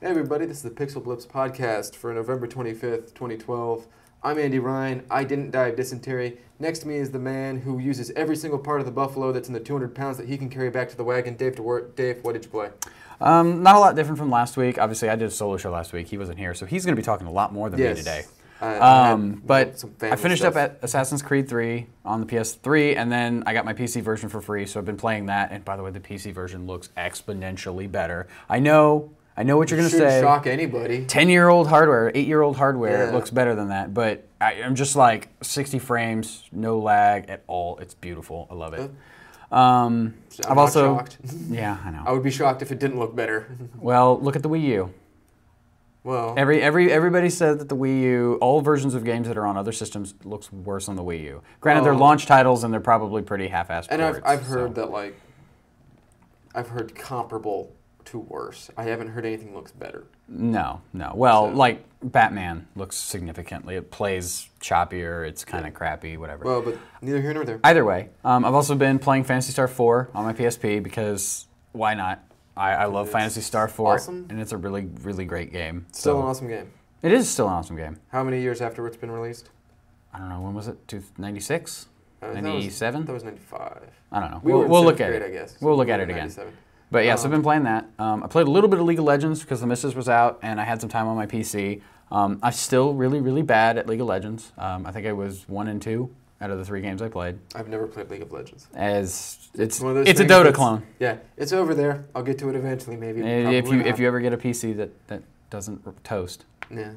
Hey everybody, this is the PixelBlips Podcast for November 25th, 2012. I'm Andy Ryan. I didn't die of dysentery. Next to me is the man who uses every single part of the buffalo that's in the 200 pounds that he can carry back to the wagon. Dave, what did you play? Not a lot different from last week. Obviously, I did a solo show last week. He wasn't here, so he's going to be talking a lot more than me today. But I finished up at Assassin's Creed 3 on the PS3, and then I got my PC version for free, so I've been playing that. And by the way, the PC version looks exponentially better. I know what you're going to say. Shouldn't shock anybody. 10-year-old hardware, 8-year-old hardware looks better than that, but I'm just like 60 frames, no lag at all. It's beautiful. I love it. I'm also shocked. Yeah, I know. I would be shocked if it didn't look better. Well, look at the Wii U. Well, everybody said that the Wii U, all versions of games that are on other systems, looks worse on the Wii U. Granted, they're launch titles and they're probably pretty half-assed. And I've heard that I've heard comparable to worse. I haven't heard anything looks better. No. Well, like Batman looks significantly. It plays choppier. It's kind of crappy. Whatever. Well, but neither here nor there. Either way, I've also been playing Phantasy Star 4 on my PSP because why not? I love Phantasy Star 4, awesome. And it's a really, really great game. Still an awesome game. It is still an awesome game. How many years after it's been released? I don't know. When was it? 96? 97? That was 95. I don't know. We'll look at it. I guess. We'll look at it again. But yeah, so I've been playing that. I played a little bit of League of Legends because the Missus was out and I had some time on my PC. I'm still really, really bad at League of Legends. I think I was 1 and 2 out of the 3 games I played. I've never played League of Legends. It's a Dota clone. Yeah, it's over there. I'll get to it eventually, maybe. If you ever get a PC that doesn't toast. Yeah.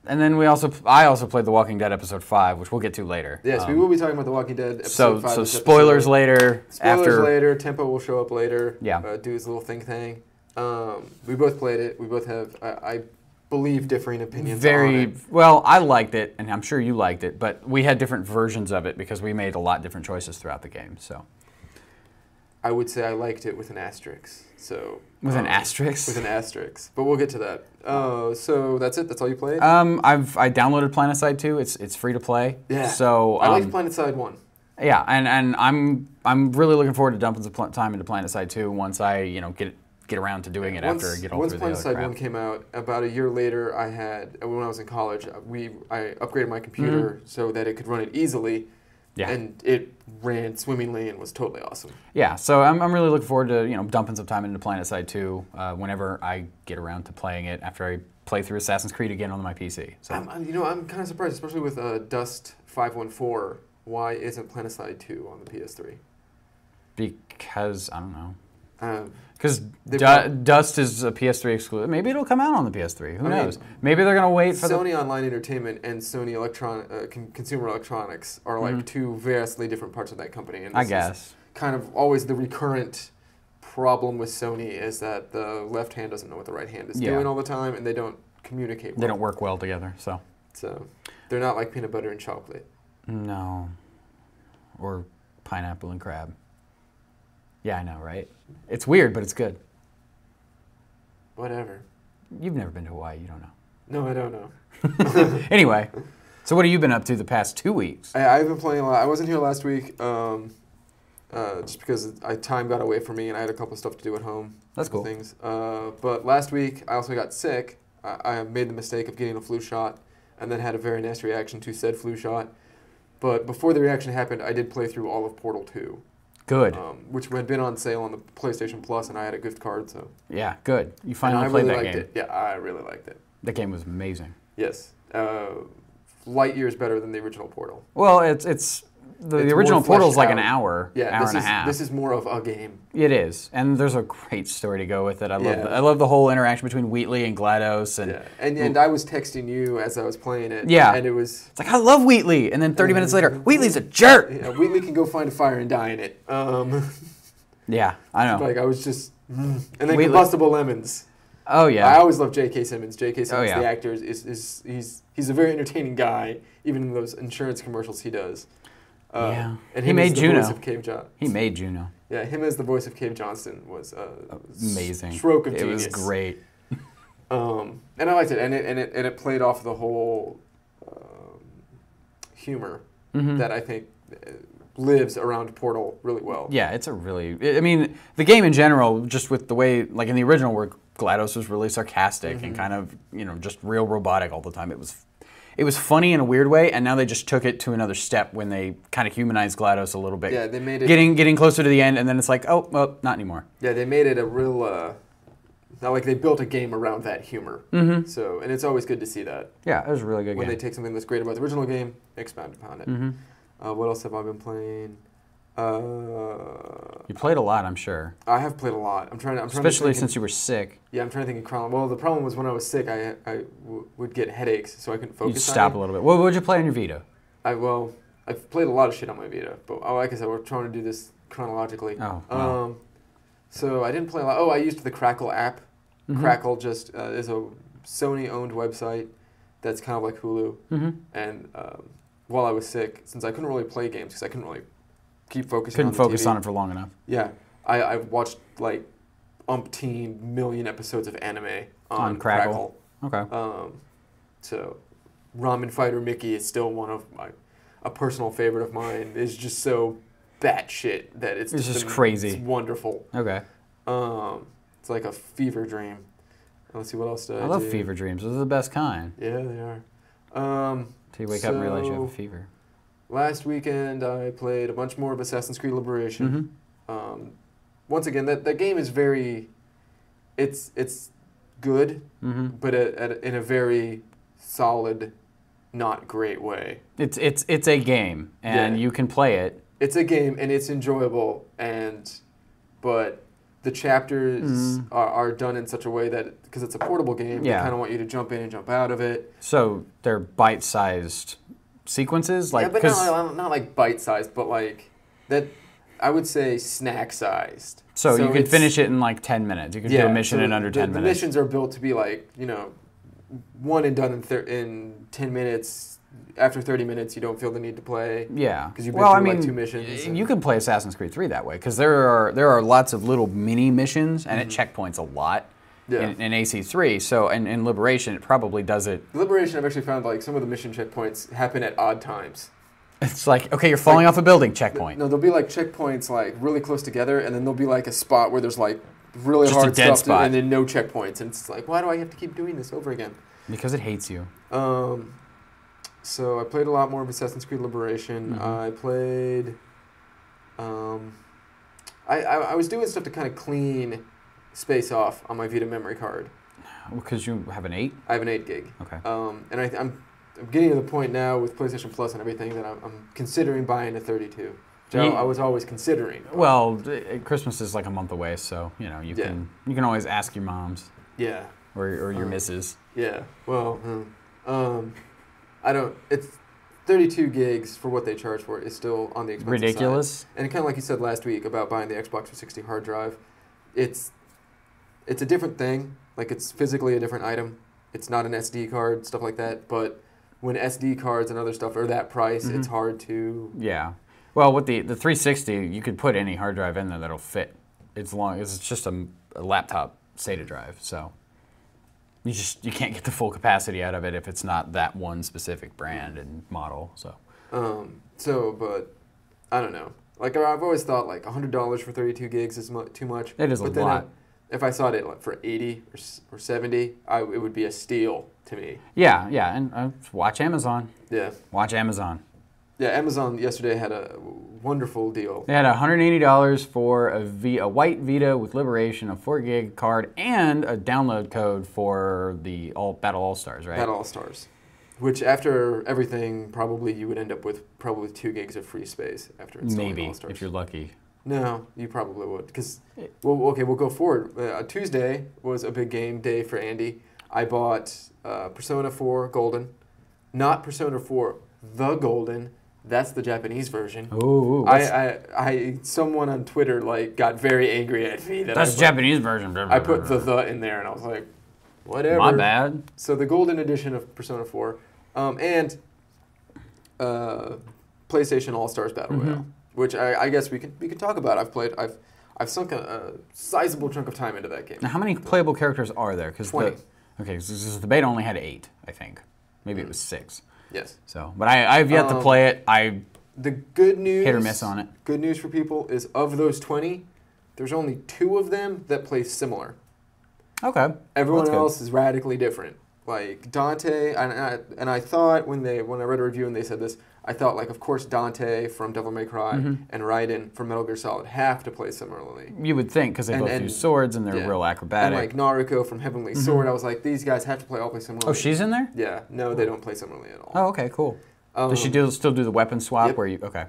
And then I also played The Walking Dead episode 5, which we'll get to later. Yes, we will be talking about The Walking Dead episode 5. So spoilers later. Spoilers later. Tempo will show up later. Yeah. Do his little thing. We both played it. We both have, I believe, differing opinions on it. Well, I liked it, and I'm sure you liked it, but we had different versions of it because we made a lot different choices throughout the game. So I would say I liked it with an asterisk. So with an asterisk? With an asterisk. But we'll get to that. So that's it? That's all you played? I downloaded PlanetSide 2. It's free to play. Yeah. So I liked PlanetSide 1. Yeah, and I'm really looking forward to dumping some time into PlanetSide 2 once I get around to doing it after I get all through the other crap. Once PlanetSide 1 came out, about a year later, when I was in college, I upgraded my computer so that it could run it easily. Yeah. And it ran swimmingly and was totally awesome. Yeah, so I'm really looking forward to dumping some time into PlanetSide 2 whenever I get around to playing it after I play through Assassin's Creed again on my PC. So I'm kind of surprised, especially with Dust 514. Why isn't PlanetSide 2 on the PS3? Because I don't know. Because Dust is a PS3 exclusive. Maybe it'll come out on the PS3. Who knows? Maybe they're going to wait for Sony Online Entertainment and Sony Consumer Electronics are like two vastly different parts of that company. And I guess. Kind of always the recurrent problem with Sony is that the left hand doesn't know what the right hand is doing all the time, and they don't communicate well. They don't work well together. So they're not like peanut butter and chocolate. No. Or pineapple and crab. Yeah, I know, right? It's weird, but it's good. Whatever. You've never been to Hawaii. You don't know. No, I don't know. Anyway, so what have you been up to the past 2 weeks? I've been playing a lot. I wasn't here last week just because time got away from me and I had a couple of stuff to do at home. That's cool. Things. But last week, I also got sick. I made the mistake of getting a flu shot and then had a very nasty reaction to said flu shot. But before the reaction happened, I did play through all of Portal 2. Good. Which had been on sale on the PlayStation Plus, and I had a gift card, so. Yeah, good. You finally played that game. It. Yeah, I really liked it. That game was amazing. Yes. Light years better than the original Portal. Well, it's the original Portal's like an hour, hour and a half. This is more of a game. It is, and there's a great story to go with it. I love the whole interaction between Wheatley and GLaDOS, and I was texting you as I was playing it. Yeah, and it's like I love Wheatley, and then 30 minutes later, Wheatley's a jerk. Yeah, Wheatley can go find a fire and die in it. Yeah, I know. Like I was just, and then Combustible Lemons. Oh yeah, I always love J.K. Simmons. J.K. Simmons, the actor, he's a very entertaining guy, even in those insurance commercials he does. And he made Juno. Voice of Cave he made Juno. Yeah, him as the voice of Cave Johnston was amazing. Stroke of genius. It was great. And I liked it, and it played off the whole humor that I think lives around Portal really well. Yeah, it's a really... I mean, the game in general, just with the way, like in the original, where GLaDOS was really sarcastic and kind of, just real robotic all the time. It was funny in a weird way, and now they just took it to another step when they kind of humanized GLaDOS a little bit. Yeah, they made it... Getting closer to the end, and then it's like, oh, well, not anymore. Yeah, they made it a real... not like they built a game around that humor. So, and it's always good to see that. Yeah, it was a really good game. When they take something that's great about the original game, expound upon it. What else have I been playing? You played a lot, I'm sure. I have played a lot. Especially since you were sick. Yeah, I'm trying to think of chronology. Well, the problem was when I was sick, I would get headaches, so I couldn't focus. You'd stop a little bit. What would you play on your Vita? I've played a lot of shit on my Vita, but like I said, we're trying to do this chronologically. Oh. Wow. So I didn't play a lot. I used the Crackle app. Crackle just is a Sony-owned website that's kind of like Hulu. And while I was sick, since I couldn't really play games because I couldn't really keep focusing on the focus TV. on it for long enough. Yeah. I watched like umpteen million episodes of anime on Crackle. Okay. So Ramen Fighter Mickey is still one of a personal favorite of mine. It's just so batshit that it's just crazy. It's wonderful. Okay. It's like a fever dream. Let's see, what else did I do? I love fever dreams. Those are the best kind. Yeah, they are. Till you wake up and realize you have a fever. Last weekend, I played a bunch more of Assassin's Creed Liberation. Once again, that game is very... It's good, but in a very solid, not great way. It's a game, and you can play it. It's a game, and it's enjoyable, but the chapters are done in such a way that, because it's a portable game, they kind of want you to jump in and jump out of it. So they're bite-sized sequences? Yeah, but not like bite-sized, but like that. I would say snack-sized. So you could finish it in like 10 minutes. You could do a mission in under 10 minutes. The missions are built to be like, one and done in 10 minutes. After 30 minutes, you don't feel the need to play. Yeah. Because you've been through like 2 missions. You can play Assassin's Creed 3 that way, because there are lots of little mini missions, and it checkpoints a lot in AC3. So in Liberation, it probably does it. Liberation, I've actually found like some of the mission checkpoints happen at odd times. It's like, okay, you're falling off a building, checkpoint. No, there'll be like checkpoints like really close together, and then there'll be like a spot where there's like really just hard a dead stuff, and then no checkpoints. And it's like, why do I have to keep doing this over again? Because it hates you. So I played a lot more of Assassin's Creed Liberation. I played... I was doing stuff to kind of clean space off on my Vita memory card. Because you have an 8? I have an 8 gig. Okay. And I'm getting to the point now with PlayStation Plus and everything that I'm considering buying a 32. Which I was always considering. Well, Christmas is like a month away, so you can always ask your moms. Yeah. Or your missus. Yeah. Well, I don't. It's 32 gigs for what they charge for it is still on the expensive ridiculous side. And kind of like you said last week about buying the Xbox 360 hard drive, it's a different thing. Like, it's physically a different item. It's not an SD card, stuff like that. But when SD cards and other stuff are that price, it's hard to. Yeah. Well, with the 360, you could put any hard drive in there that'll fit. It's just a laptop SATA drive, so. You can't get the full capacity out of it if it's not that one specific brand and model. So, but I don't know. Like, I've always thought like $100 for 32 gigs is too much. It is a lot. If I saw it for 80 or 70, it would be a steal to me. Yeah, and watch Amazon. Yeah. Watch Amazon. Yeah, Amazon yesterday had a wonderful deal. They had $180 for a white Vita with Liberation, a 4 gig card, and a download code for the Battle All-Stars, right? Battle All-Stars. Which, after everything, probably you would end up with probably 2 gigs of free space after installing All-Stars. Maybe, if you're lucky. No, you probably would. Because, we'll go forward. Tuesday was a big game day for Andy. I bought Persona 4 Golden. Not Persona 4 The Golden. That's the Japanese version. Ooh, someone on Twitter got very angry at me that's the Japanese version. I put the in there, and I was like, whatever. My bad. So the Golden Edition of Persona 4, and PlayStation All Stars Battle Royale, which I guess we could talk about. I've sunk a sizable chunk of time into that game. Now, how many playable characters are there? 20. So the beta only had 8, I think. Maybe it was 6. Yes. So, but I've yet to play it. The good news, hit or miss on it. Good news for people is of those 20, there's only 2 of them that play similar. Okay. Everyone else is radically different. Like Dante, and I thought when I read a review and they said this, I thought, like, of course, Dante from Devil May Cry and Raiden from Metal Gear Solid have to play similarly. You would think, because they both use swords and they're real acrobatic. And, like, Nariko from Heavenly Sword, I was like, these guys have to play similarly. Oh, she's in there? Yeah. No, they don't play similarly at all. Oh, okay, cool. Does she still do the weapon swap? Yep. Where you okay?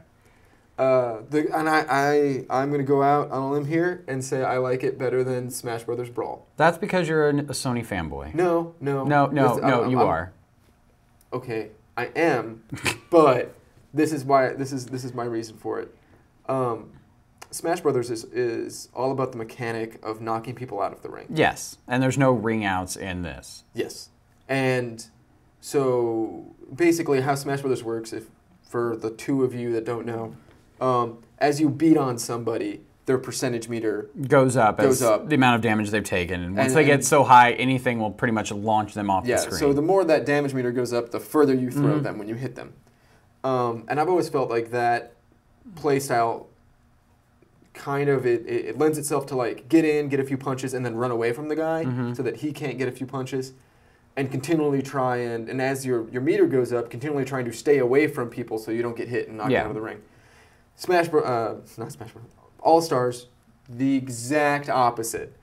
I'm going to go out on a limb here and say I like it better than Smash Brothers Brawl. That's because you're a Sony fanboy. No, you are. Okay, I am, but this is why. This is my reason for it. Smash Brothers is all about the mechanic of knocking people out of the ring. Yes, and there's no ring outs in this. Yes, and so basically how Smash Brothers works, if for the two of you that don't know, as you beat on somebody, their percentage meter goes up the amount of damage they've taken. And once they get so high, anything will pretty much launch them off the screen. Yeah, so the more that damage meter goes up, the further you throw them when you hit them. And I've always felt like that playstyle kind of, it lends itself to, like, get in, get a few punches, and then run away from the guy so that he can't get a few punches. And continually try and as your meter goes up, continually trying to stay away from people so you don't get hit and knocked out of the ring. All-Stars, the exact opposite.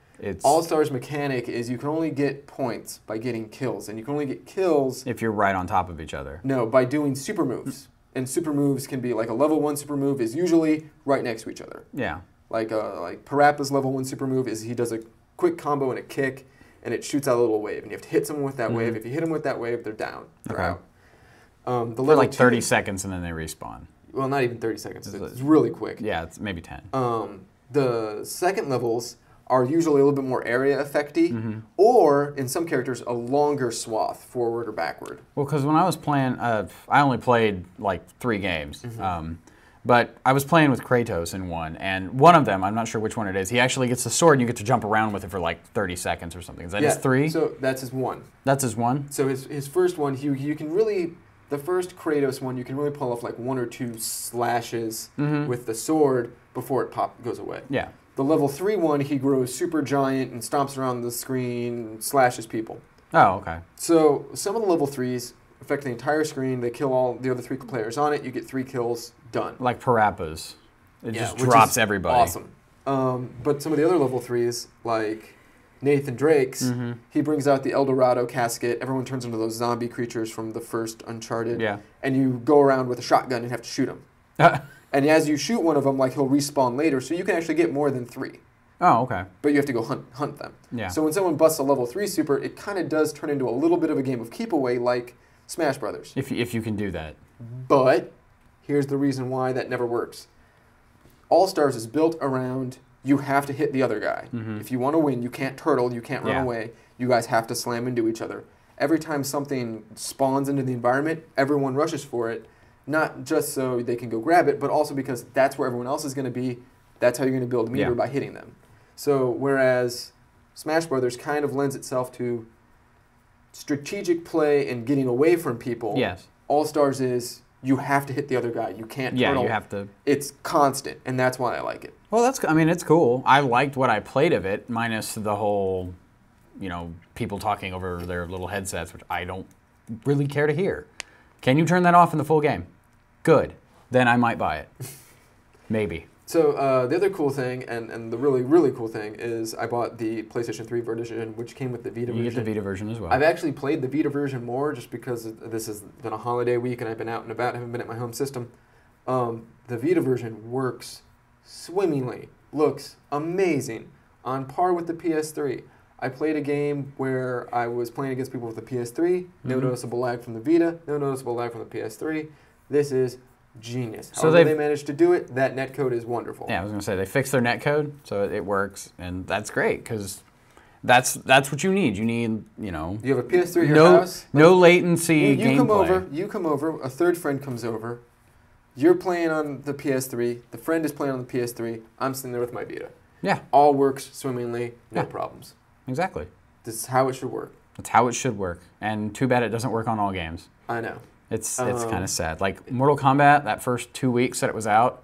All-Stars mechanic is you can only get points by getting kills, and you can only get kills if you're right on top of each other. No, by doing super moves. And super moves can be like a level 1 super move is usually right next to each other. Yeah. Like Parappa's level 1 super move is he does a quick combo and a kick, and it shoots out a little wave, and you have to hit someone with that wave. If you hit them with that wave, they're down. They're out. For like 30 seconds, and then they respawn. Well, not even 30 seconds. It's really quick. Yeah, it's maybe 10. The second levels are usually a little bit more area effecty, or in some characters, a longer swath, forward or backward. Well, because when I was playing, I only played like 3 games. But I was playing with Kratos in one, and one of them, I'm not sure which one it is, he actually gets the sword and you get to jump around with it for like 30 seconds or something. Is that his 3? So that's his 1. That's his 1? So his first one, you can really, the first Kratos one, you can really pull off like 1 or 2 slashes with the sword before it goes away. Yeah. The level 3 one, he grows super giant and stomps around the screen, slashes people. Oh, okay. So some of the level 3s affect the entire screen. They kill all the other 3 players on it. You get 3 kills. Done. Like Parappa's. It just drops everybody. Awesome. But some of the other level 3s, like Nathan Drake's, he brings out the El Dorado casket. Everyone turns into those zombie creatures from the first Uncharted. Yeah. And you go around with a shotgun and have to shoot them. And as you shoot one of them, like, he'll respawn later, so you can actually get more than 3. Oh, okay. But you have to go hunt them. Yeah. So when someone busts a level 3 super, it kind of does turn into a little bit of a game of keep away, like Smash Brothers. If you can do that. But here's the reason why that never works. All-Stars is built around you have to hit the other guy. If you want to win, you can't turtle, you can't run away. You guys have to slam into each other. Every time something spawns into the environment, everyone rushes for it, not just so they can go grab it, but also because that's where everyone else is going to be. That's how you're going to build meter by hitting them. So whereas Smash Brothers kind of lends itself to strategic play and getting away from people, All-Stars is you have to hit the other guy. You can't turtle. Yeah, you have to. It's constant, and that's why I like it. Well, it's cool. I liked what I played of it, minus the whole, people talking over their little headsets, which I don't really care to hear. Can you turn that off in the full game? Good. Then I might buy it. Maybe. So the other cool thing, and the really, really cool thing, is I bought the PlayStation 3 version, which came with the Vita version. You get the Vita version as well. I've actually played the Vita version more just because this has been a holiday week and I've been out and about, haven't been at my home system. The Vita version works swimmingly, looks amazing, on par with the PS3. I played a game where I was playing against people with the PS3, no noticeable lag from the Vita, no noticeable lag from the PS3. This is genius. So they managed to do it. That netcode is wonderful. Yeah, I was going to say, they fixed their netcode, so it works, and that's great, because that's what you need. You need, You have a PS3 at your house. No latency gameplay. You come over, a third friend comes over, you're playing on the PS3, the friend is playing on the PS3, I'm sitting there with my Vita. Yeah. All works swimmingly, no problems. Exactly. This is how it should work. That's how it should work, and too bad it doesn't work on all games. I know. It's kind of sad. Like Mortal Kombat, that first 2 weeks that it was out,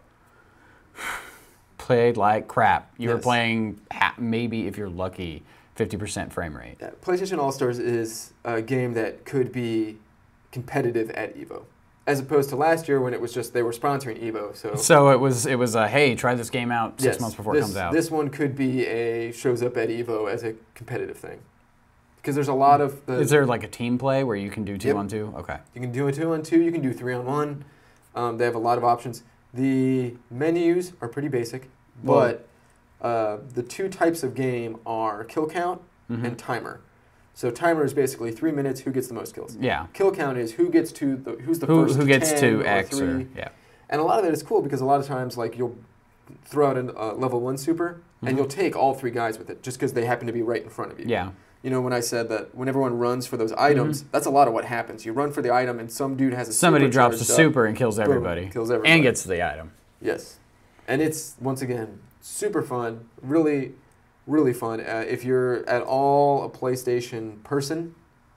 played like crap. You were playing maybe, if you're lucky, 50% frame rate. Yeah, PlayStation All-Stars is a game that could be competitive at EVO, as opposed to last year when it was just they were sponsoring EVO. So it was a, hey, try this game out 6 months before it comes out. This one could be shows up at EVO as a competitive thing. Because there's a lot of... Is there like a team play where you can do 2-on-2? Okay. You can do a 2-on-2, you can do 3-on-1. They have a lot of options. The menus are pretty basic, but the two types of game are kill count and timer. So timer is basically 3 minutes, who gets the most kills. Yeah. Kill count is who's the first who gets 10 to or X 3. or, yeah. And a lot of that is cool because a lot of times like you'll throw out a level 1 super and you'll take all 3 guys with it just because they happen to be right in front of you. Yeah. You know, when I said that when everyone runs for those items, that's a lot of what happens. You run for the item and some dude has a Somebody super drops a charged super up. and kills everybody. Boom, kills everybody. And gets the item. Yes. And it's, once again, super fun. Really, really fun. If you're at all a PlayStation person,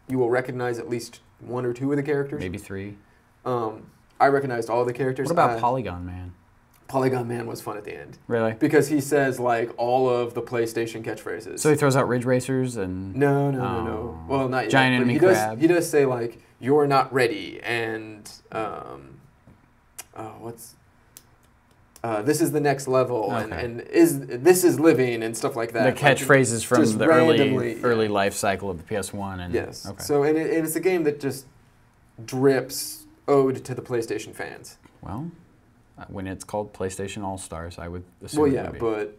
you will recognize at least 1 or 2 of the characters. Maybe 3. I recognized all the characters. What about Polygon Man? Polygon Man was fun at the end. Really? Because he says, like, all of the PlayStation catchphrases. So he throws out Ridge Racers and... No. Well, not yet. Giant enemy crab. He does say, like, you're not ready, and, this is the next level, and this is living, and stuff like that. The catchphrases from the early life cycle of the PS1. And, yes. Okay. So, and it's a game that just drips ode to the PlayStation fans. Well... When it's called PlayStation All-Stars, I would assume Well, yeah, it would be. but...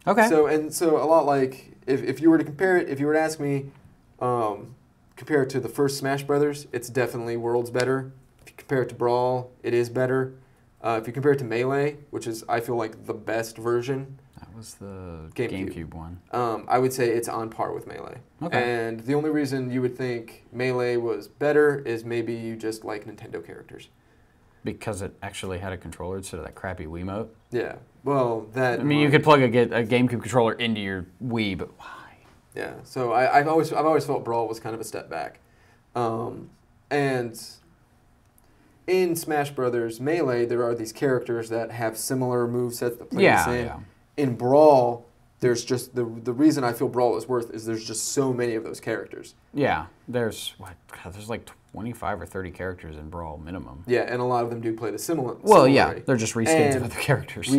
Okay. So a lot like, if you were to compare it, if you were to ask me, compare it to the first Smash Brothers, it's definitely worlds better. If you compare it to Brawl, it is better. If you compare it to Melee, which is, I feel like, the best version... That was the GameCube one. I would say it's on par with Melee. Okay. And the only reason you would think Melee was better is maybe you just like Nintendo characters. Because it actually had a controller instead of that crappy Wiimote? Yeah. Well, that... I mean, you could plug a GameCube controller into your Wii, but why? Yeah. So I've always felt Brawl was kind of a step back. And in Smash Brothers Melee, there are these characters that have similar movesets that play the same. Yeah. In Brawl, there's just... The reason I feel Brawl is worth is there's just so many of those characters. Yeah. There's like 25 or 30 characters in Brawl minimum. Yeah, and a lot of them do play the similar. Well, yeah, they're just reskins of other characters.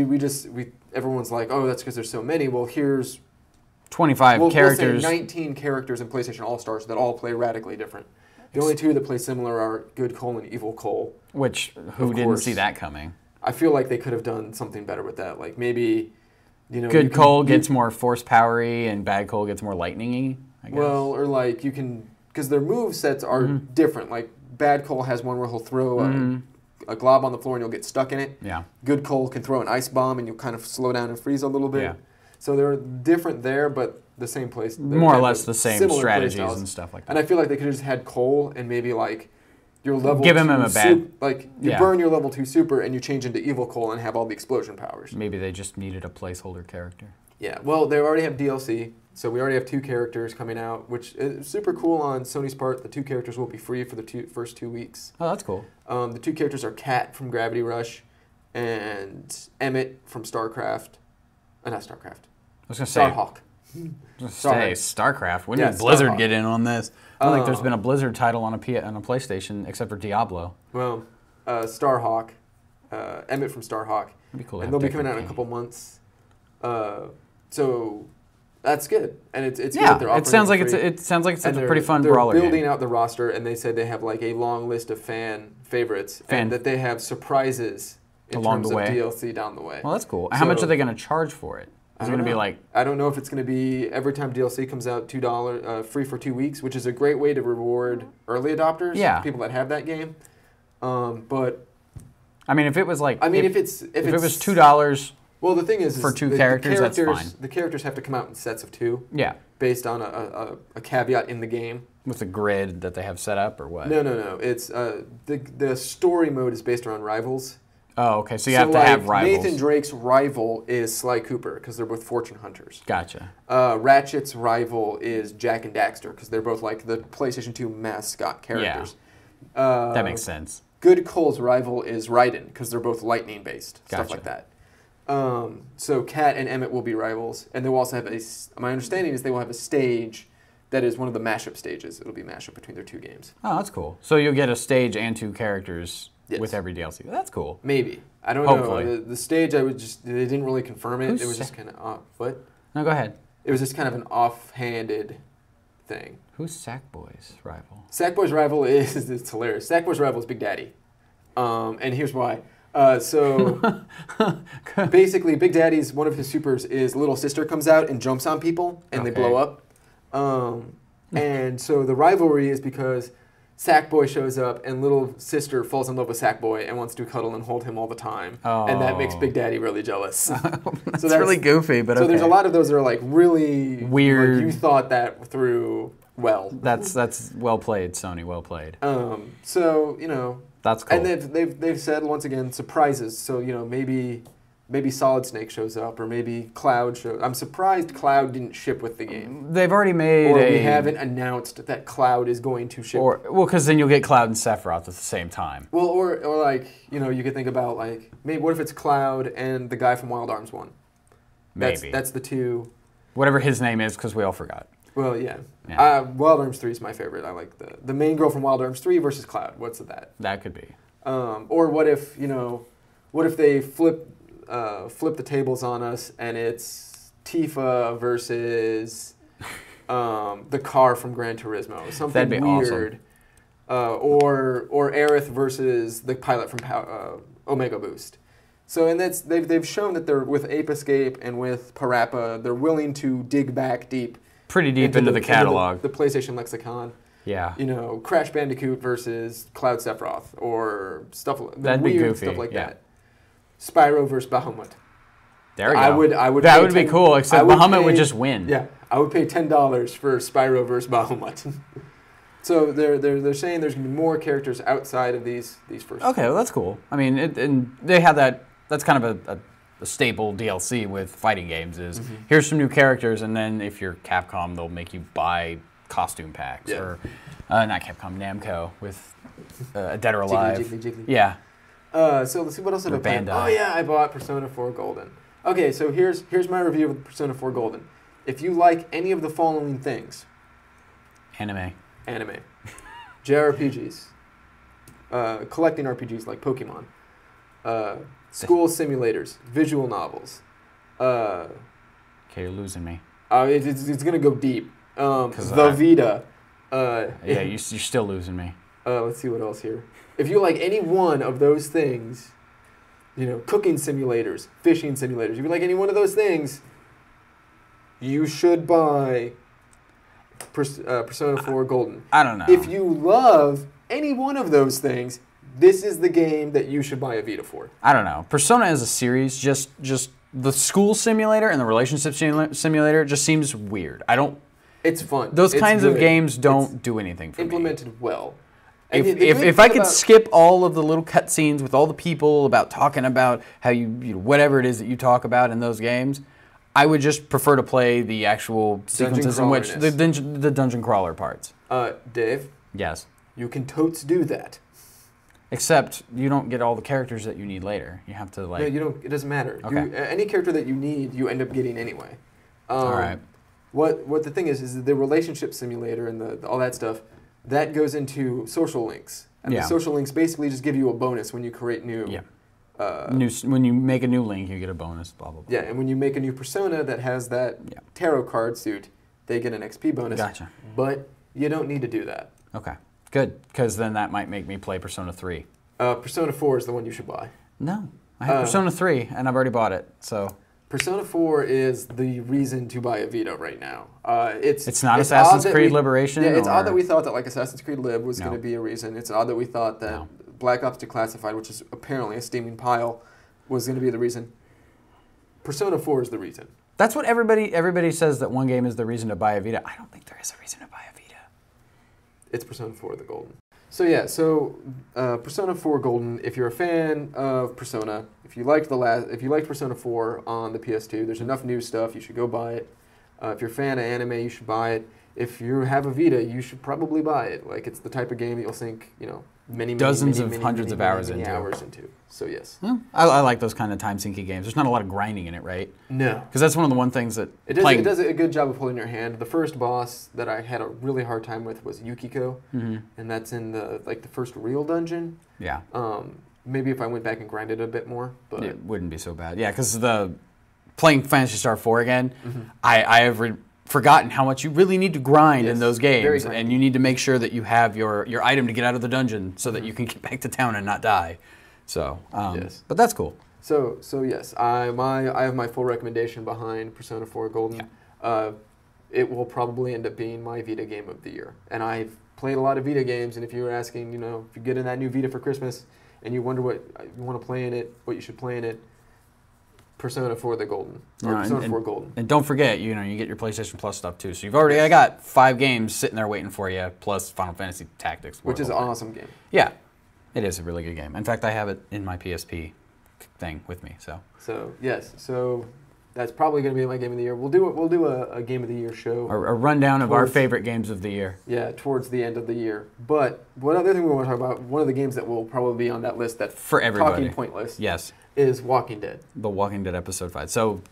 Everyone's like, oh, that's because there's so many. Well, here's 25 characters. We'll say 19 characters in PlayStation All-Stars that all play radically different. The only 2 that play similar are Good Cole and Evil Cole. Which, who didn't see that coming? I feel like they could have done something better with that. Like maybe, Good Cole gets more force powery and Bad Cole gets more lightning-y, I guess. Well, or like you can... Because their move sets are different. Like, Bad Cole has one where he'll throw a glob on the floor and you'll get stuck in it. Yeah. Good Cole can throw an ice bomb and you'll kind of slow down and freeze a little bit. Yeah. So they're different there, but the same place. More or less the same strategies and stuff like that. And I feel like they could have just had Cole and maybe like your level Give him a bad... you burn your level 2 super and you change into Evil Cole and have all the explosion powers. Maybe they just needed a placeholder character. Yeah. Well, they already have DLC. So we already have 2 characters coming out, which is super cool on Sony's part. The 2 characters will be free for the first 2 weeks. Oh, that's cool. The 2 characters are Kat from Gravity Rush and Emmett from StarCraft. Not StarCraft. I was going to say... Starhawk. StarCraft. When did Blizzard get in on this? I don't think there's been a Blizzard title on a PlayStation except for Diablo. Well, Starhawk. Emmett from Starhawk. That'd be cool. And they'll be coming out in a couple months. So... That's good, and it's good. It sounds like it's a pretty fun brawler game. They're building out the roster, and they said they have like a long list of fan favorites, and that they have surprises in terms of DLC down the way. Well, that's cool. How much are they going to charge for it? Is it going to be like? I don't know if it's going to be every time DLC comes out $2 free for 2 weeks, which is a great way to reward early adopters, people that have that game. But I mean, if it was like, if it was $2. Well, the thing is for 2 characters, that's fine. The characters have to come out in sets of 2. Yeah. Based on a caveat in the game. With the grid that they have set up, or what? No. It's the story mode is based around rivals. Oh, okay. So you have to have rivals. Nathan Drake's rival is Sly Cooper because they're both fortune hunters. Gotcha. Ratchet's rival is Jack and Daxter because they're both like the PlayStation 2 mascot characters. Yeah. That makes sense. Good Cole's rival is Raiden because they're both lightning based. Stuff like that. So Kat and Emmett will be rivals, and they'll also have my understanding is they will have a stage that is one of the mashup stages. It'll be a mashup between their two games. Oh, that's cool. So you'll get a stage and 2 characters with every DLC. That's cool. Maybe. I don't know. The stage, they didn't really confirm it. It was just kind of, what? No, go ahead. It was just kind of an offhanded thing. Who's Sackboy's rival? Sackboy's rival it's hilarious. Sackboy's rival is Big Daddy. And here's why. So basically, Big Daddy's, one of his supers is Little Sister comes out and jumps on people, and they blow up. And so the rivalry is because Sackboy shows up, and Little Sister falls in love with Sackboy and wants to cuddle and hold him all the time. Oh. And that makes Big Daddy really jealous. That's really goofy, but so there's a lot of those that are like really weird. Like you thought that through well. That's well played, Sony. Well played. So you know. That's cool. And they've said once again surprises. So you know maybe Solid Snake shows up, or maybe Cloud shows. I'm surprised Cloud didn't ship with the game. They've already made we haven't announced that Cloud is going to ship. Because then you'll get Cloud and Sephiroth at the same time. Well, or like you could think about like maybe what if it's Cloud and the guy from Wild Arms 1? Maybe that's the two. Whatever his name is, because we all forgot. Well, yeah. Wild Arms 3 is my favorite. I like the main girl from Wild Arms 3 versus Cloud. What's that? That could be. Or what if they flip the tables on us and it's Tifa versus the car from Gran Turismo. Something That'd be weird. Awesome. Or Aerith versus the pilot from Omega Boost. So and they've shown that they're with Ape Escape and with Parappa, they're willing to dig back pretty deep into the catalog. The PlayStation lexicon. Yeah. Crash Bandicoot versus Cloud Sephiroth or stuff. That'd be goofy. Stuff like that. Spyro versus Bahamut. There we go. I would. That would be cool. Except Bahamut would just win. Yeah, I would pay $10 for Spyro versus Bahamut. So they're saying there's going to be more characters outside of these first. Okay, well that's cool. I mean, and they have that. That's kind of a staple DLC with fighting games. Is here's some new characters, and then if you're Capcom, they'll make you buy costume packs or not Capcom, Namco with Dead or Alive. Jiggly. Yeah. So let's see what else have I played. Oh yeah, I bought Persona 4 Golden. Okay, so here's my review of Persona 4 Golden. If you like any of the following things: anime, JRPGs, collecting RPGs like Pokemon, school simulators, visual novels. Okay, you're losing me. It's gonna go deep. The Vita. Yeah, you're still losing me. Let's see what else here. If you like any one of those things, cooking simulators, fishing simulators, if you like any one of those things, you should buy Persona 4 Golden. I don't know. If you love any one of those things, this is the game that you should buy a Vita for. I don't know. Persona as a series, just the school simulator and the relationship simulator just seems weird. It's fun. Those kinds of games don't do anything for me. Implemented well. If I could skip all of the little cutscenes with all the people talking about how you whatever it is that you talk about in those games, I would just prefer to play the actual sequences in which the dungeon crawler parts. Dave? Yes. You can totes do that. Except you don't get all the characters that you need later. You have to No, you don't. It doesn't matter. Okay. Any character that you need, you end up getting anyway. All right. What the thing is the relationship simulator and all that stuff, that goes into social links. And the social links basically just give you a bonus when you create new... Yeah. When you make a new link, you get a bonus, blah, blah, blah. Yeah, and when you make a new persona that has that tarot card suit, they get an XP bonus. Gotcha. But you don't need to do that. Okay, good, because then that might make me play Persona 3. Persona 4 is the one you should buy. No, I have Persona 3, and I've already bought it, so... Persona 4 is the reason to buy a Vita right now. It's not Assassin's Creed Liberation? Yeah, it's odd that we thought that Assassin's Creed Lib was going to be a reason. It's odd that we thought that Black Ops Declassified, which is apparently a steaming pile, was going to be the reason. Persona 4 is the reason. That's what everybody says, that one game is the reason to buy a Vita. I don't think there is a reason to buy a Vita. It's Persona 4 the Golden. So Persona 4 Golden, if you're a fan of Persona, if you liked Persona 4 on the PS2, there's enough new stuff, you should go buy it. If you're a fan of anime, you should buy it. If you have a Vita, you should probably buy it. Like, it's the type of game that you'll think, hundreds of hours into. So yes. Well, I like those kind of time sinky games. There's not a lot of grinding in it, right? No. Because that's one of the one things that it does a good job of holding your hand. The first boss that I had a really hard time with was Yukiko, and that's in the first real dungeon. Yeah. Maybe if I went back and grinded a bit more, but it wouldn't be so bad. Yeah, because playing Phantasy Star 4 again, I have forgotten how much you really need to grind in those games, and you need to make sure that you have your item to get out of the dungeon so that you can get back to town and not die. So, but that's cool. So yes, I have my full recommendation behind Persona 4 Golden. Yeah. It will probably end up being my Vita game of the year, and I've played a lot of Vita games. And if you were asking, if you get in that new Vita for Christmas and you wonder what you want to play in it, what you should play in it, Persona 4 the Golden. Persona 4 Golden. And don't forget, you get your PlayStation Plus stuff too. So I got 5 games sitting there waiting for you, plus Final Fantasy Tactics. Which is an awesome game. Yeah. It is a really good game. In fact, I have it in my PSP thing with me. So yes. So that's probably going to be my game of the year. We'll do a game of the year show. A rundown of our favorite games of the year. Yeah, towards the end of the year. But one other thing we want to talk about, one of the games that will probably be on that list for everybody. Talking Point list. Yes. Is Walking Dead. The Walking Dead episode 5. So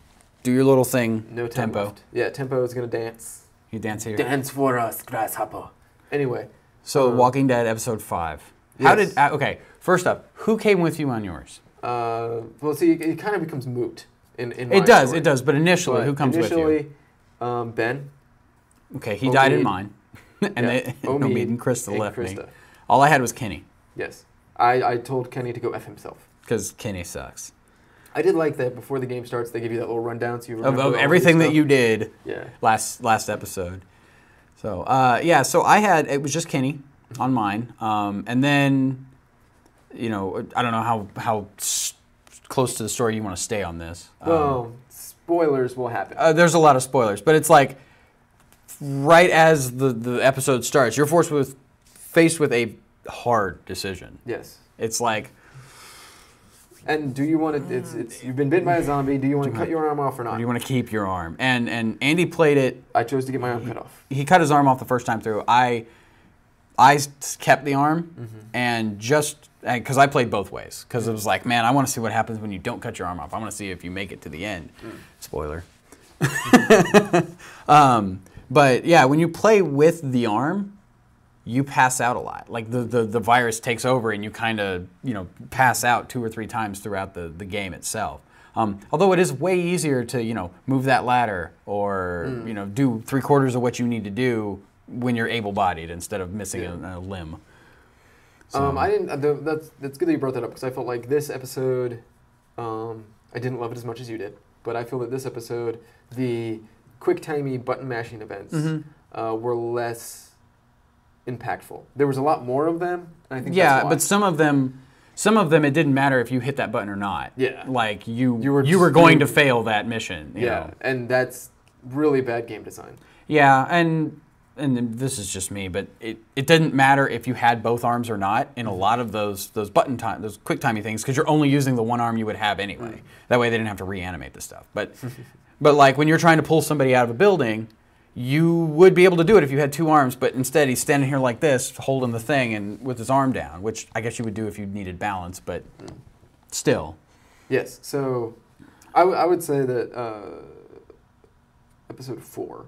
do your little thing. No tempo. Left. Yeah, Tempo is going to dance. You dance here. Dance for us, grasshopper. Anyway. So Walking Dead episode 5. Yes. Okay, first up, who came with you on yours? Well, see, it kind of becomes moot in my It does, but initially, who comes with you? Ben. Okay, he died in mine. And Omid and Krista left me. All I had was Kenny. Yes. I told Kenny to go F himself. Because Kenny sucks. I did like that before the game starts, they give you that little rundown so you remember of everything that you did last episode. So, so it was just Kenny on mine. And then, I don't know how close to the story you want to stay on this. Well, spoilers will happen. There's a lot of spoilers, but it's like right as the episode starts, you're faced with a hard decision. Yes. It's like... And do you want to? You've been bitten by a zombie. Do you want to cut your arm off or not? Or do you want to keep your arm? And Andy played it. I chose to get my arm cut off. He cut his arm off the first time through. I kept the arm, and just because I played both ways, because it was like, man, I want to see what happens when you don't cut your arm off. I want to see if you make it to the end. Spoiler. But yeah, when you play with the arm, you pass out a lot. Like the virus takes over and you kind of, pass out 2 or 3 times throughout the game itself. Although it is way easier to, move that ladder or, do 3/4 of what you need to do when you're able-bodied instead of missing a limb. So. That's good that you brought that up because I felt like this episode, I didn't love it as much as you did, but I feel that this episode, the quick-timey button-mashing events were less impactful. There was a lot more of them, and I think that's why. But some of them it didn't matter if you hit that button or not. Yeah. Like you were going to fail that mission. You know? And that's really bad game design. Yeah, and this is just me, but it didn't matter if you had both arms or not in a lot of those button time, those quick timey things, because you're only using the one arm you would have anyway. That way they didn't have to reanimate the stuff. But like when you're trying to pull somebody out of a building, you would be able to do it if you had 2 arms, but instead he's standing here like this, holding the thing and with his arm down, which I guess you would do if you needed balance, but still. Yes, so I would say that episode 4.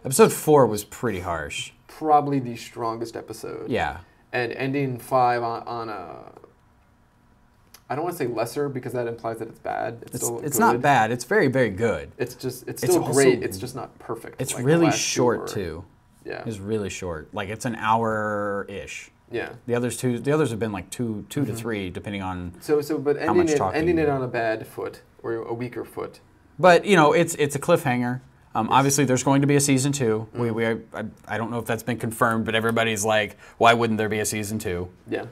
Episode 4 was pretty harsh. Probably the strongest episode. Yeah. And ending 5 on a... I don't want to say lesser because that implies that it's bad. It's not bad. It's very, very good. It's still great. It's just not perfect. It's like really short too. Yeah. It's really short. Like it's an hour-ish. Yeah. The others have been like two to 3 depending on but ending it on a bad foot or a weaker foot. But it's a cliffhanger. Obviously, there's going to be a season 2. I don't know if that's been confirmed, but everybody's like, why wouldn't there be a season 2? Yeah.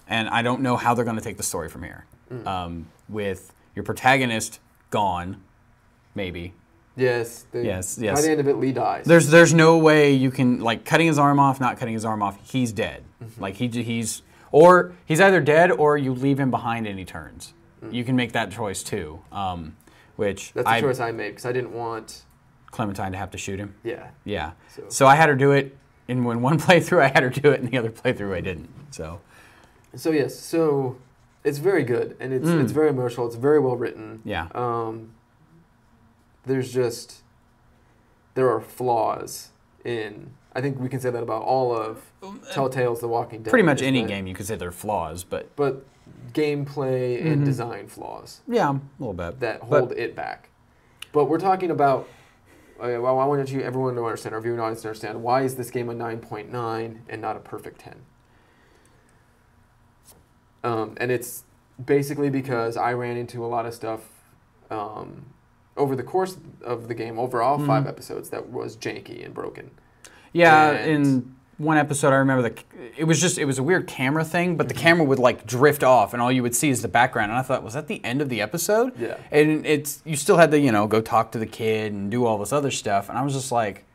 And I don't know how they're going to take the story from here. With your protagonist gone, maybe. Yes. Yes. By the end of it, Lee dies. There's no way you can, like, cutting his arm off, not cutting his arm off, he's dead. Like, he's either dead or you leave him behind and he turns. You can make that choice, too. That's the choice I made because I didn't want Clementine to have to shoot him. Yeah. Yeah. So I had her do it in one playthrough I had her do it, and the other playthrough I didn't. So yes, so it's very good, and it's very emotional. It's very well written. Yeah. There are flaws in. I think we can say that about all of Telltale's The Walking Dead. Pretty much any game you could say there are flaws, but gameplay and design flaws. Yeah, a little bit. That hold it back. But we're talking about. Well, I want everyone to understand, our viewing audience to understand, why is this game a 9.9 and not a perfect 10? And it's basically because I ran into a lot of stuff over the course of the game, over all 5 episodes, that was janky and broken. Yeah, in one episode I remember it was a weird camera thing, but the camera would like drift off and all you would see is the background. And I thought, was that the end of the episode? Yeah. And you still had to, go talk to the kid and do all this other stuff. And I was just like,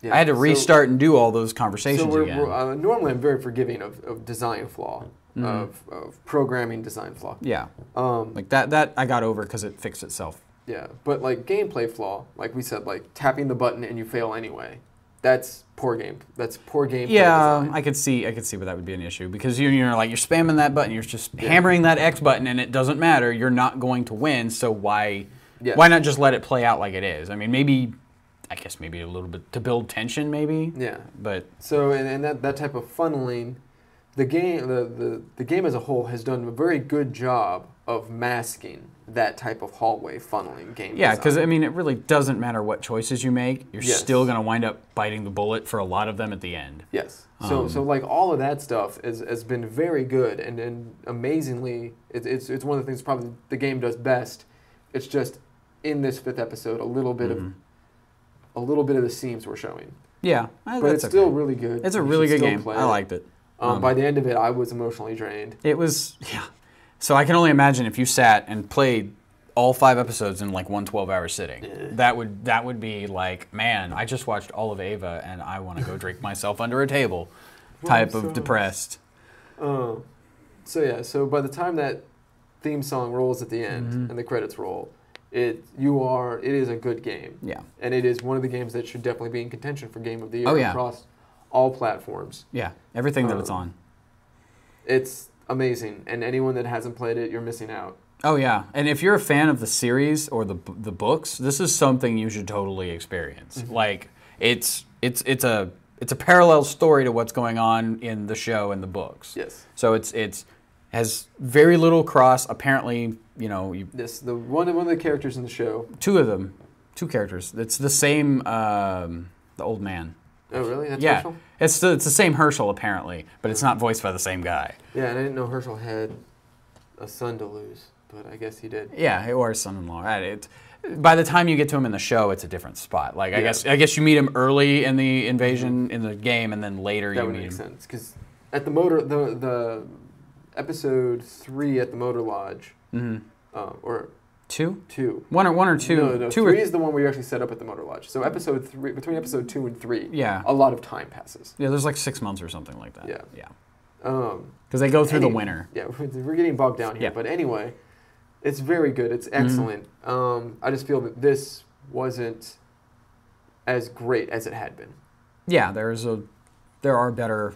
I had to restart and do all those conversations again. Normally I'm very forgiving of design flaw, of programming design flaw. Yeah. Like that I got over because it fixed itself. Yeah, but like gameplay flaw, like we said, like tapping the button and you fail anyway. That's poor game. That's poor gameplay. Yeah, design. I could see where that would be an issue because you're spamming that button, you're just hammering that X button, and it doesn't matter. You're not going to win, so why not just let it play out like it is? I mean, maybe a little bit to build tension, maybe. Yeah, but so and that type of funneling, the game as a whole has done a very good job of masking that type of hallway funneling game. Yeah, because it really doesn't matter what choices you make. You're still going to wind up biting the bullet for a lot of them at the end. Yes. So like all of that stuff has been very good and amazingly, it's one of the things probably the game does best. It's just in this 5th episode, a little bit of the seams were showing. Yeah, but it's still really good. It's a really good game. I liked it. By the end of it, I was emotionally drained. It was So I can only imagine if you sat and played all 5 episodes in like one 12-hour sitting. That would be like, man, I just watched all of Ava and I want to go drink myself under a table type of depressed. So by the time that theme song rolls at the end and the credits roll, it is a good game. Yeah. And it is one of the games that should definitely be in contention for Game of the Year across all platforms. Yeah, everything that it's on. It's amazing, and anyone that hasn't played it, you're missing out. Oh yeah, and if you're a fan of the series or the books, this is something you should totally experience. Like it's a parallel story to what's going on in the show and the books. Yes. So it's has very little cross. Apparently, the one of the characters in the show. 2 characters. It's the same. The old man. Oh really? That's Herschel? It's the same Herschel apparently, but it's not voiced by the same guy. Yeah, and I didn't know Herschel had a son to lose, but I guess he did. Yeah, or his son-in-law. By the time you get to him in the show, it's a different spot. Like I guess you meet him early in the invasion in the game, and then later you meet him. That would make sense because at the episode 3 at the Motor Lodge, or 2? 2. One or 2. No, 3 is the one where you actually set up at the Motor Lodge. So episode 3, between episode 2 and 3, a lot of time passes. Yeah, there's like 6 months or something like that. Yeah. Because they go through the winter. Yeah, we're getting bogged down here. Yeah. But anyway, it's very good. It's excellent. I just feel that this wasn't as great as it had been. Yeah, there are better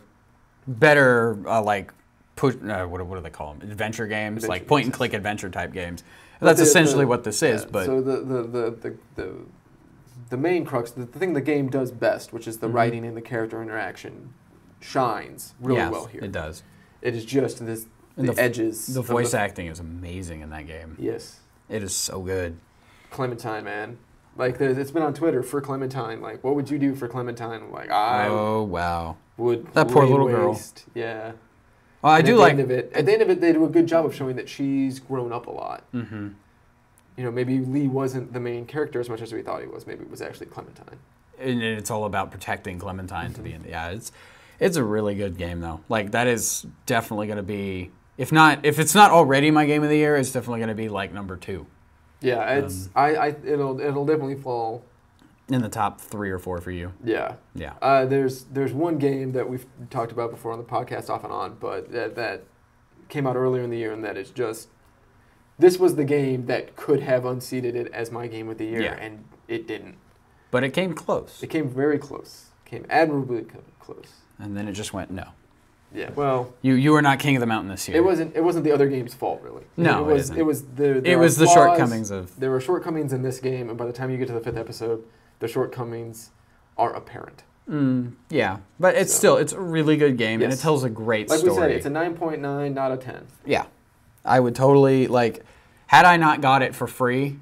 like what do they call them? Adventure games, like point and click adventure type games. That's essentially what this is. But so the main crux, the thing the game does best, which is the writing and the character interaction, shines really well here. It does. It is just the edges. The voice acting is amazing in that game. Yes, it is so good. Clementine, man. Like it's been on Twitter for Clementine. Like, what would you do for Clementine? I'm like, oh wow, would that poor little girl. Yeah. Well, I do like. At the end of it, they do a good job of showing that she's grown up a lot. Mm-hmm. Maybe Lee wasn't the main character as much as we thought he was. Maybe it was actually Clementine. And it's all about protecting Clementine to the end. Yeah, it's a really good game though. Like that is definitely going to be, if it's not already my game of the year, it's definitely going to be like number 2. Yeah, it'll definitely fall in the top 3 or 4 for you. Yeah. There's one game that we've talked about before on the podcast off and on, but that came out earlier in the year, and that is just, this was the game that could have unseated it as my game of the year, and it didn't. But it came close. It came very close. came admirably close. And then it just went no. Yeah, well, you were not king of the mountain this year. It wasn't the other game's fault, really. No, it was the shortcomings of. There were shortcomings in this game, and by the time you get to the 5th episode, the shortcomings are apparent. Yeah, but it's a really good game, and it tells a great story. Like we said, it's a 9.9, not a 10. Yeah, I would totally had I not got it for free,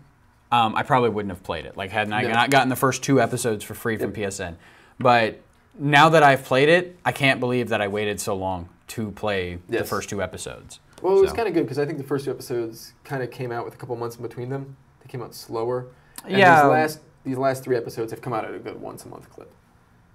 I probably wouldn't have played it. Like had I not gotten the first 2 episodes for free from PSN, but. Now that I've played it, I can't believe that I waited so long to play the first 2 episodes. Well, it was kind of good because I think the first 2 episodes kind of came out with a couple months in between them. They came out slower. And these last 3 episodes have come out at a good once-a-month clip.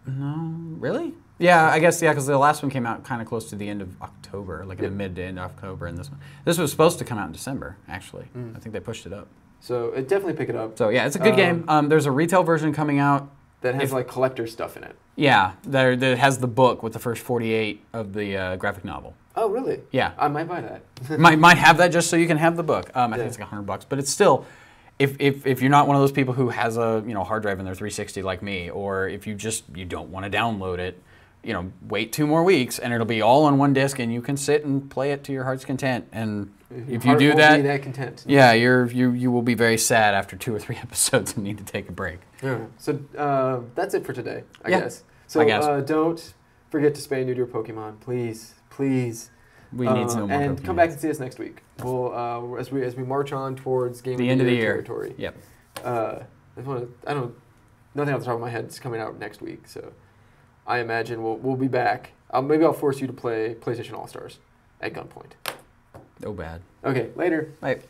No, really? Yeah, I guess, because the last one came out kind of close to the end of October, like in the mid to end of October, and this was supposed to come out in December, actually. I think they pushed it up. So it definitely pick it up. So yeah, it's a good game. There's a retail version coming out. That has collector stuff in it. Yeah, that has the book with the first 48 of the graphic novel. Oh, really? Yeah. I might buy that. might have that just so you can have the book. I think it's like $100, but it's still, if you're not one of those people who has a hard drive in their 360 like me, or if you don't want to download it, wait 2 more weeks and it'll be all on one disc and you can sit and play it to your heart's content. And if you do that, be that content. Yeah, you will be very sad after 2 or 3 episodes and need to take a break. Yeah. So that's it for today, I guess. So don't forget to spay and neuter your Pokemon, please. We need some more. And come back and see us next week. We'll as we march on towards Game the end of the year territory. Yep. Nothing off the top of my head is coming out next week, so I imagine we'll be back. Maybe I'll force you to play PlayStation All-Stars at gunpoint. Oh, bad. Okay, later. Bye.